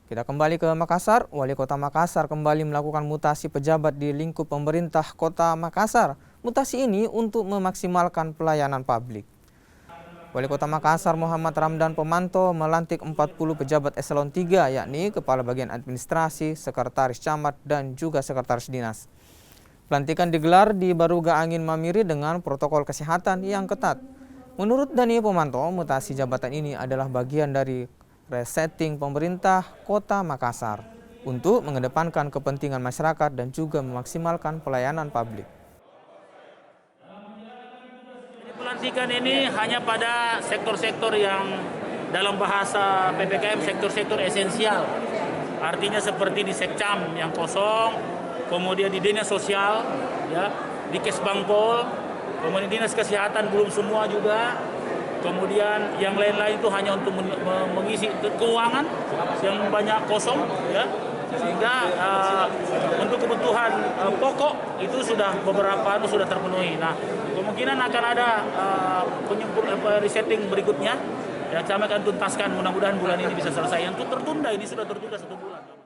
Kita kembali ke Makassar. Wali Kota Makassar kembali melakukan mutasi pejabat di lingkup pemerintah Kota Makassar. Mutasi ini untuk memaksimalkan pelayanan publik. Wali Kota Makassar Muhammad Ramdan Pemanto melantik 40 pejabat eselon 3, yakni Kepala Bagian Administrasi, Sekretaris Camat, dan juga Sekretaris Dinas. Pelantikan digelar di Baruga Angin Mamiri dengan protokol kesehatan yang ketat. Menurut Dani Pemanto, mutasi jabatan ini adalah bagian dari resetting pemerintah Kota Makassar untuk mengedepankan kepentingan masyarakat dan juga memaksimalkan pelayanan publik. Pelantikan ini hanya pada sektor-sektor yang dalam bahasa PPKM sektor-sektor esensial. Artinya seperti di Sekcam yang kosong, kemudian di Dinas Sosial, ya, di Kesbangpol, kemudian Dinas Kesehatan belum semua juga. Kemudian yang lain-lain itu hanya untuk mengisi keuangan yang banyak kosong, ya, sehingga untuk kebutuhan pokok itu sudah beberapa sudah terpenuhi. Nah, kemungkinan akan ada resetting berikutnya. Ya, kami akan tuntaskan, mudah-mudahan bulan ini bisa selesai. Yang tertunda ini sudah tertunda 1 bulan.